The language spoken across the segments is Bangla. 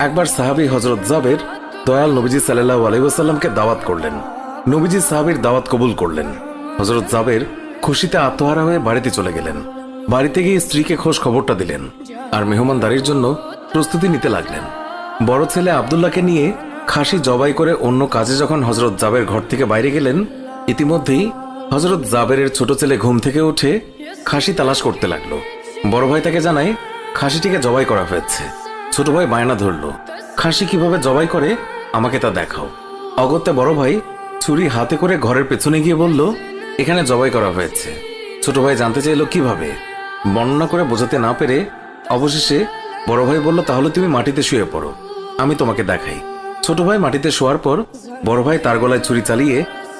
একবার সাহাবী হযরত জাবের দয়াল নবীজি সাল্লাল্লাহু আলাইহি ওয়াসাল্লামকে দাওয়াত করলেন। নবীজি সাহাবীর দাওয়াত কবুল করলেন। হযরত জাবের খুশিতে আত্মহারা হয়ে বাড়িতে চলে গেলেন। বাড়িতে গিয়ে স্ত্রীকে খোঁজ খবরটা দিলেন আর মেহমানদারির জন্য প্রস্তুতি নিতে লাগলেন। বড় ছেলে আব্দুল্লাহকে নিয়ে খাসি জবাই করে অন্য কাজে যখন হযরত জাবের ঘর থেকে বাইরে গেলেন, ইতিমধ্যেই হযরত জাবেরের ছোট ছেলে ঘুম থেকে উঠে খাসি তালাশ করতে লাগলো। বড় ভাই তাকে জানায় খাসিটিকে জবাই করা হয়েছে। ছোট ভাই বায়না ধরল, খাসি কিভাবে জবাই করে আমাকে তা দেখাও। অগত্যা বড় ভাই ছুরি হাতে করে ঘরের পেছনে গিয়ে বলল, এখানে জবাই করা হয়েছে। ছোট ভাই জানতে চাইল কিভাবে। বর্ণনা করে বোঝাতে না পেরে অবশেষে বড় ভাই বলল, তাহলে তুমি মাটিতে শুয়ে পড়ো, আমি তোমাকে দেখাই। ছোট ভাই মাটিতে শোয়ার পর বড় ভাই তার গলায় ছুরি চালিয়ে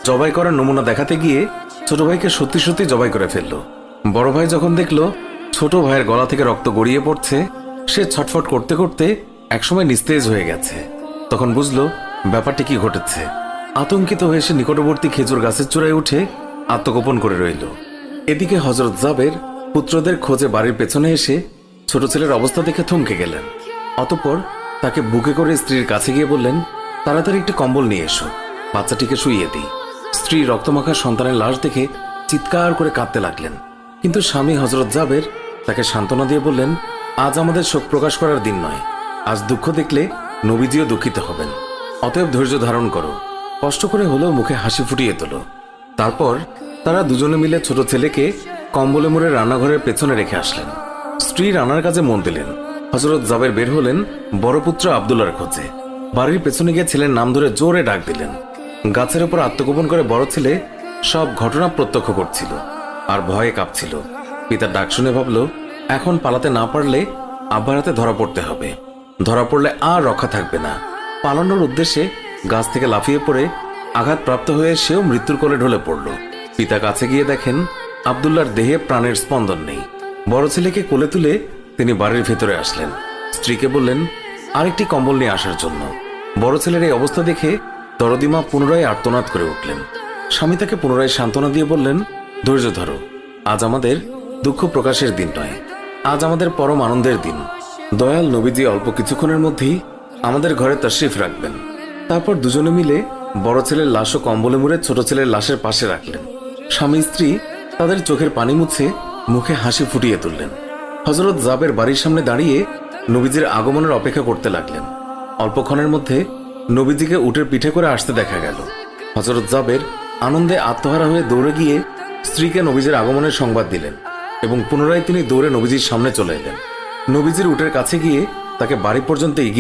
জবাই করার নমুনা দেখাতে গিয়ে ছোট ভাইকে সত্যি সত্যি জবাই করে ফেলল। বড় ভাই যখন দেখলো ছোট ভাইয়ের গলা থেকে রক্ত গড়িয়ে পড়ছে, সে ছটফট করতে করতে একসময় নিস্তেজ হয়ে গেছে। তখন বুঝলো ব্যাপারটি কি ঘটেছে। আতঙ্কিত হয়ে সে নিকটবর্তী খেজুর গাছের চূড়ায় উঠে আত্মগোপন করে রইল। এদিকে হযরত জাবের পুত্রদের খোঁজে বাড়ির পেছনে এসে ছোট ছেলের অবস্থা দেখে থমকে গেলেন। অতঃপর তাকে বুকে করে স্ত্রীর কাছে গিয়ে বললেন, তাড়াতাড়ি একটি কম্বল নিয়ে এসো, বাচ্চাটিকে শুইয়ে দিই। স্ত্রী রক্তমাখা সন্তানের লাশ দেখে চিৎকার করে কাঁদতে লাগলেন। কিন্তু স্বামী হযরত জাবের তাকে সান্ত্বনা দিয়ে বললেন, আজ আমাদের শোক প্রকাশ করার দিন নয়, আজ দুঃখ দেখলে নবীজিও দুঃখিত হবেন। অতএব ধৈর্য ধারণ করো, কষ্ট করে হলেও মুখে হাসি ফুটিয়ে তোলো। তারপর তারা দুজনে মিলে ছোট ছেলেকে কম্বলে মুড়ে রান্নাঘরের পেছনে রেখে আসলেন। স্ত্রী রান্নার কাজে মন দিলেন। হযরত জাবের বের হলেন বড় পুত্র আব্দুল্লাহর খোঁজে। বাড়ির পেছনে গিয়ে ছেলের নাম ধরে জোরে ডাক দিলেন। গাছের উপর আত্মগোপন করে বড় ছেলে সব ঘটনা প্রত্যক্ষ করছিল আর ভয়ে কাঁপছিল। পিতার ডাক শুনে ভাবল, এখন পালাতে না পারলে আব্বার হাতে ধরা পড়তে হবে। ধরা পড়লে আর রক্ষা থাকবে না। পালানোর উদ্দেশ্যে গাছ থেকে লাফিয়ে পড়ে আঘাতপ্রাপ্ত হয়ে সেও মৃত্যুর কোলে ঢলে পড়ল। পিতা কাছে গিয়ে দেখেন আব্দুল্লাহর দেহে প্রাণের স্পন্দন নেই। বড় ছেলেকে কোলে তুলে তিনি বাড়ির ভেতরে আসলেন। স্ত্রীকে বললেন আরেকটি কম্বল নিয়ে আসার জন্য। বড় ছেলের এই অবস্থা দেখে দরদিমা পুনরায় আর্তনাদ করে উঠলেন। স্বামী তাকে পুনরায় সান্ত্বনা দিয়ে বললেন, ধৈর্য ধরো, আজ আমাদের দুঃখ প্রকাশের দিন নয়, আজ আমাদের পরম আনন্দের দিন। দয়াল নবীজি অল্প কিছুক্ষণের মধ্যেই আমাদের ঘরে তাশরিফ রাখবেন। তারপর দুজনে মিলে বড় ছেলের লাশ ও কম্বলে মুড়ে ছোট ছেলের লাশের পাশে রাখলেন। স্বামী স্ত্রী তাদের চোখের পানি মুছে মুখে হাসি ফুটিয়ে তুললেন। হযরত জাবের বাড়ির সামনে দাঁড়িয়ে নবীজির আগমনের অপেক্ষা করতে লাগলেন। অল্পক্ষণের মধ্যে নবীজিকে উটের পিঠে করে আসতে দেখা গেল। হযরত জাবের আনন্দে আত্মহারা হয়ে দৌড়ে গিয়ে স্ত্রীকে নবীজির আগমনের সংবাদ দিলেন এবং পুনরায় তিনি দৌড়ে নবীজির সামনে চলে এলেন। নবীজির উটের কাছে গিয়ে তাকে বাড়ি পর্যন্ত এগিয়ে